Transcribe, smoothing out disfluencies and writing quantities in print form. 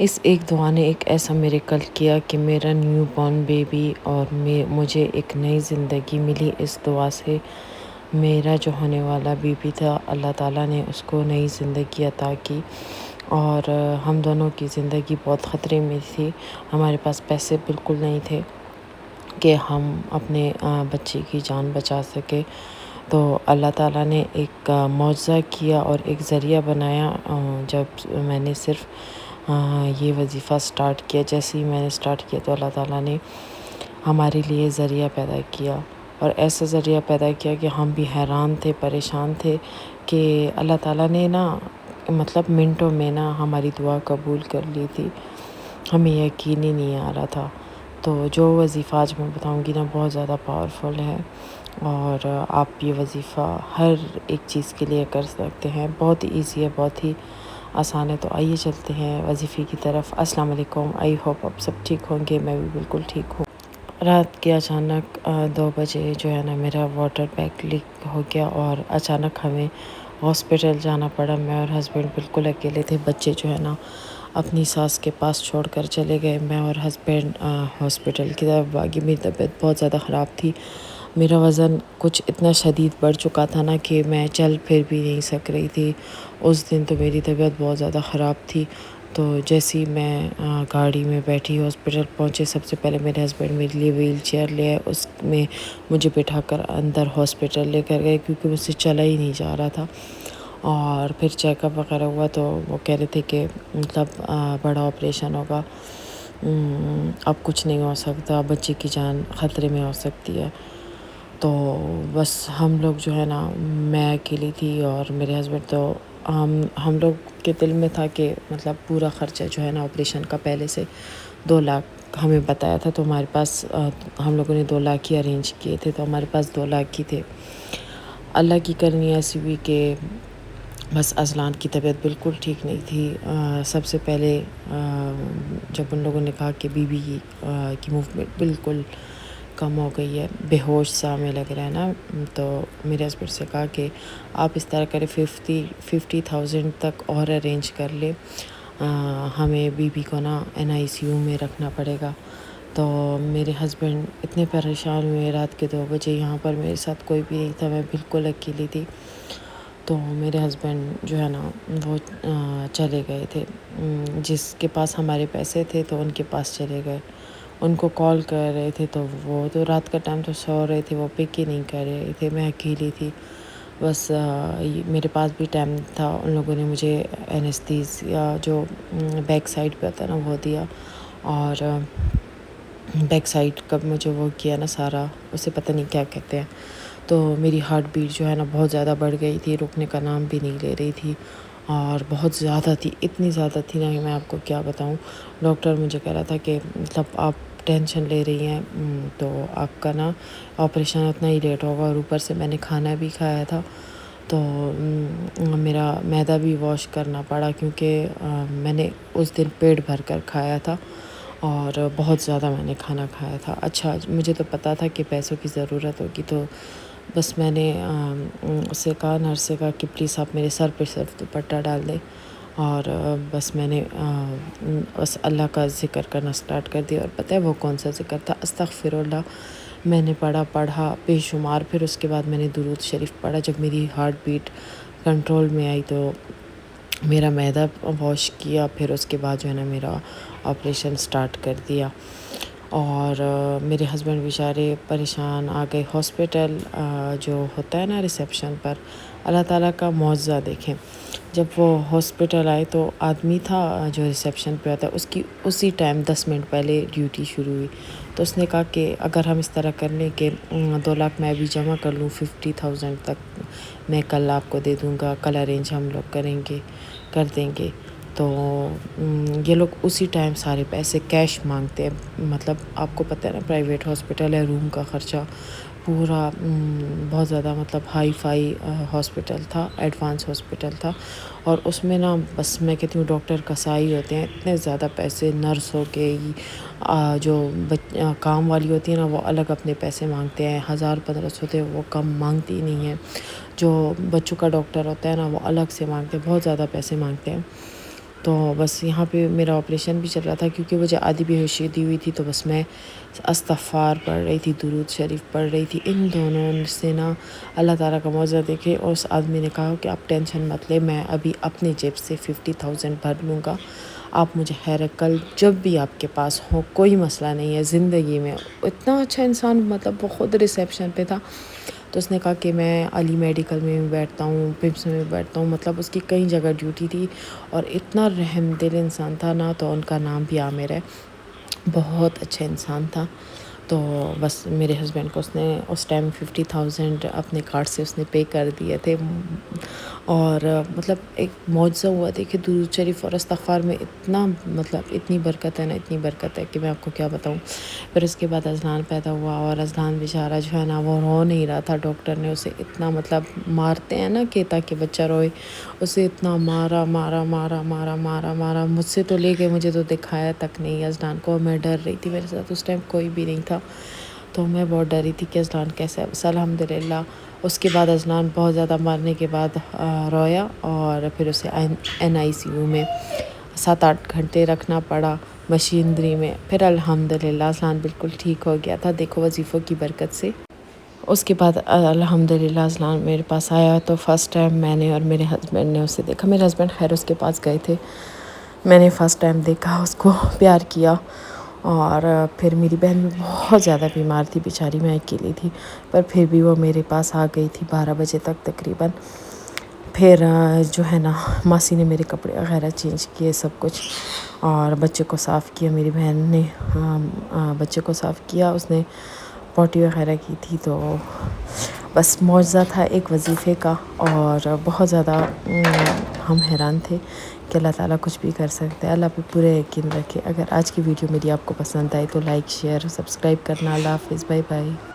اس ایک دعا نے ایک ایسا میریکل کیا کہ میرا نیو بورن بیبی اور مجھے ایک نئی زندگی ملی۔ اس دعا سے میرا جو ہونے والا بیبی تھا، اللہ تعالیٰ نے اس کو نئی زندگی عطا کی، اور ہم دونوں کی زندگی بہت خطرے میں تھی۔ ہمارے پاس پیسے بالکل نہیں تھے کہ ہم اپنے بچے کی جان بچا سکے، تو اللہ تعالیٰ نے ایک معجزہ کیا اور ایک ذریعہ بنایا۔ جب میں نے صرف یہ وظیفہ سٹارٹ کیا، جیسے ہی میں نے سٹارٹ کیا تو اللہ تعالیٰ نے ہمارے لیے ذریعہ پیدا کیا، اور ایسا ذریعہ پیدا کیا کہ ہم بھی حیران تھے، پریشان تھے کہ اللہ تعالیٰ نے مطلب منٹوں میں ہماری دعا قبول کر لی تھی۔ ہمیں یقین ہی نہیں آ رہا تھا۔ تو جو وظیفہ آج میں بتاؤں گی بہت زیادہ پاورفل ہے، اور آپ یہ وظیفہ ہر ایک چیز کے لیے کر سکتے ہیں۔ بہت ایزی ہے، بہت ہی آسان ہے۔ تو آئیے چلتے ہیں وظیفے کی طرف۔ السلام علیکم، آئی ہوپ آپ سب ٹھیک ہوں گے، میں بھی بالکل ٹھیک ہوں۔ رات کے اچانک 2 بجے میرا واٹر پائپ لیک ہو گیا، اور اچانک ہمیں ہاسپٹل جانا پڑا۔ میں اور ہسبینڈ بالکل اکیلے تھے۔ بچے اپنی ساس کے پاس چھوڑ کر چلے گئے۔ میں اور ہسبینڈ ہاسپٹل کی طرف بھاگے۔ میری طبیعت بہت زیادہ خراب تھی۔ میرا وزن کچھ اتنا شدید بڑھ چکا تھا کہ میں چل پھر بھی نہیں سک رہی تھی۔ اس دن تو میری طبیعت بہت زیادہ خراب تھی۔ تو جیسے ہی میں گاڑی میں بیٹھی ہاسپٹل پہنچے، سب سے پہلے میرے ہسبینڈ میرے لیے ویل چیئر لے آئے، اس میں مجھے بٹھا کر اندر ہاسپٹل لے کر گئے، کیونکہ مجھ سے چلا ہی نہیں جا رہا تھا۔ اور پھر چیک اپ وغیرہ ہوا تو وہ کہہ رہے تھے کہ مطلب بڑا آپریشن ہوگا، اب کچھ نہیں ہو سکتا، بچے کی جان خطرے میں ہو سکتی ہے۔ تو بس ہم لوگ میں اکیلی تھی اور میرے ہسبینڈ، تو ہم لوگ کے دل میں تھا کہ مطلب پورا خرچہ آپریشن کا پہلے سے 2 لاکھ ہمیں بتایا تھا، تو ہمارے پاس ہم لوگوں نے 2 لاکھ ہی ارینج کیے تھے، تو ہمارے پاس 2 لاکھ ہی تھے۔ اللہ کی کرنی ایسی ہوئی کہ بس اذلان کی طبیعت بالکل ٹھیک نہیں تھی۔ سب سے پہلے جب ان لوگوں نے کہا کہ بی بی کی موومنٹ بالکل کم ہو گئی ہے، بے ہوش سا ہمیں لگ رہا ہے تو میرے ہسبینڈ سے کہا کہ آپ اس طرح کریں 50,000 تک اور ارینج کر لیں، ہمیں بی بی کو NICU میں رکھنا پڑے گا۔ تو میرے ہسبینڈ اتنے پریشان ہوئے، رات کے 2 بجے، یہاں پر میرے ساتھ کوئی بھی نہیں تھا، میں بالکل اکیلی تھی۔ تو میرے ہسبینڈ وہ چلے گئے تھے، جس کے پاس ہمارے پیسے تھے تو ان کے پاس چلے گئے۔ ان کو کال کر رہے تھے تو وہ تو رات کا ٹائم تو سو رہے تھے، وہ پک ہی نہیں کر رہے تھے، میں اکیلی تھی۔ بس میرے پاس بھی ٹائم تھا، ان لوگوں نے مجھے اینستھیزیا جو بیک سائڈ پہ ہوتا ہے وہ دیا، اور بیک سائڈ کا مجھے وہ کیا سارا، اسے پتہ نہیں کیا کہتے ہیں۔ تو میری ہارٹ بیٹ بہت زیادہ بڑھ گئی تھی، رکنے کا نام بھی نہیں لے رہی تھی، اور بہت زیادہ تھی، اتنی زیادہ تھی کہ میں آپ کو کیا بتاؤں۔ ڈاکٹر مجھے کہہ رہا تھا کہ مطلب آپ ٹینشن لے رہی ہیں تو آپ کا آپریشن اتنا ہی لیٹ ہوگا، اور اوپر سے میں نے کھانا بھی کھایا تھا، تو میرا معدہ بھی واش کرنا پڑا، کیونکہ میں نے اس دن پیٹ بھر کر کھایا تھا، اور بہت زیادہ میں نے کھانا کھایا تھا۔ اچھا مجھے تو پتہ تھا کہ پیسوں کی ضرورت ہوگی، تو بس میں نے اس سے کہا، نرس سے کہا کہ پلیز آپ میرے سر پہ صرف دوپٹہ ڈال دیں، اور بس میں نے بس اللہ کا ذکر کرنا سٹارٹ کر دیا۔ اور پتہ ہے وہ کون سا ذکر تھا؟ استغفر اللہ میں نے پڑھا بے شمار۔ پھر اس کے بعد میں نے درود شریف پڑھا۔ جب میری ہارٹ بیٹ کنٹرول میں آئی تو میرا معدہ واش کیا، پھر اس کے بعد میرا آپریشن سٹارٹ کر دیا، اور میرے ہسبینڈ بیچارے پریشان آ گئے ہاسپٹل، جو ہوتا ہے ریسیپشن پر۔ اللہ تعالیٰ کا معجزہ دیکھیں، جب وہ ہاسپٹل آئے تو آدمی تھا جو ریسیپشن پہ آتا ہے، اس کی اسی ٹائم 10 منٹ پہلے ڈیوٹی شروع ہوئی، تو اس نے کہا کہ اگر ہم اس طرح کر لیں کہ 2 لاکھ میں ابھی جمع کر لوں، 50,000 تک میں کل آپ کو دے دوں گا، کل ارینج ہم لوگ کر دیں گے۔ تو یہ لوگ اسی ٹائم سارے پیسے کیش مانگتے ہیں، مطلب آپ کو پتہ ہے پرائیویٹ ہاسپٹل ہے، روم کا خرچہ پورا بہت زیادہ مطلب ہائی فائی ہاسپٹل تھا، ایڈوانس ہاسپٹل تھا، اور اس میں بس میں کہتی ہوں ڈاکٹر کسائی ہوتے ہیں، اتنے زیادہ پیسے، نرس ہو کے جو کام والی ہوتی ہے وہ الگ اپنے پیسے مانگتے ہیں، 1,000-1,500 ہوتے ہیں، وہ کم مانگتی ہی نہیں ہیں۔ جو بچوں کا ڈاکٹر ہوتا ہے وہ الگ سے مانگتے ہیں، بہت زیادہ پیسے مانگتے ہیں۔ تو بس یہاں پہ میرا آپریشن بھی چل رہا تھا، کیونکہ مجھے آدھی بے ہوشی دی ہوئی تھی، تو بس میں استغفار پڑھ رہی تھی، درود شریف پڑھ رہی تھی. ان دونوں سے نا اللہ تعالیٰ کا معجزہ دیکھے. اور اس آدمی نے کہا کہ آپ ٹینشن مت لے، میں ابھی اپنی جیب سے 50,000 بھر لوں گا، آپ مجھے خیر کل جب بھی آپ کے پاس ہو، کوئی مسئلہ نہیں ہے زندگی میں. اتنا اچھا انسان، مطلب وہ خود ریسیپشن پہ تھا. تو اس نے کہا کہ میں علی میڈیکل میں بھی بیٹھتا ہوں، پمس میں بھی بیٹھتا ہوں، مطلب اس کی کئی جگہ ڈیوٹی تھی. اور اتنا رحم دل انسان تھا نا، تو ان کا نام بھی عامر ہے. بہت اچھا انسان تھا. تو بس میرے ہسبینڈ کو اس نے اس ٹائم 50,000 اپنے کارڈ سے اس نے پے کر دیے تھے. اور مطلب ایک معجزہ ہوا. دیکھے درود شریف اور استغفار میں اتنا، مطلب اتنی برکت ہے نا، اتنی برکت ہے کہ میں آپ کو کیا بتاؤں. پھر اس کے بعد اذلان پیدا ہوا، اور اذلان بیچارہ جو ہے نا وہ رو نہیں رہا تھا. ڈاکٹر نے اسے اتنا، مطلب مارتے ہیں نا کہ تاکہ بچہ روئے، اسے اتنا مارا مارا مارا مارا مارا مارا. مجھ سے تو لے کے مجھے تو دکھایا تک نہیں اذلان کو. میں ڈر رہی تھی، میرے ساتھ اس ٹائم کوئی بھی نہیں تھا، تو میں بہت ڈری تھی کہ اذلان کیسے. بس الحمدللہ اس کے بعد اذلان بہت زیادہ مارنے کے بعد رویا، اور پھر اسے NICU میں 7-8 گھنٹے رکھنا پڑا مشینری میں. پھر الحمدللہ اذلان بالکل ٹھیک ہو گیا تھا، دیکھو وظیفوں کی برکت سے. اس کے بعد الحمدللہ اذلان میرے پاس آیا، تو فرسٹ ٹائم میں نے اور میرے ہسبینڈ نے اسے دیکھا. میرے ہسبینڈ خیر اس کے پاس گئے تھے، میں نے فرسٹ ٹائم دیکھا، اس کو پیار کیا. اور پھر میری بہن بھی بہت زیادہ بیمار تھی بیچاری، میں اکیلی تھی، پر پھر بھی وہ میرے پاس آ گئی تھی 12 بجے تک تقریباً. پھر جو ہے نا ماسی نے میرے کپڑے وغیرہ چینج کیے، سب کچھ، اور بچے کو صاف کیا. میری بہن نے بچے کو صاف کیا، اس نے پوٹی وغیرہ کی تھی. تو بس معجزہ تھا ایک وظیفے کا. اور بہت زیادہ ہم حیران تھے کہ اللہ تعالیٰ کچھ بھی کر سکتے ہیں. اللہ پہ پورے یقین رکھے. اگر آج کی ویڈیو میری آپ کو پسند آئی تو لائک، شیئر، سبسکرائب کرنا. اللہ حافظ، بائے بائے.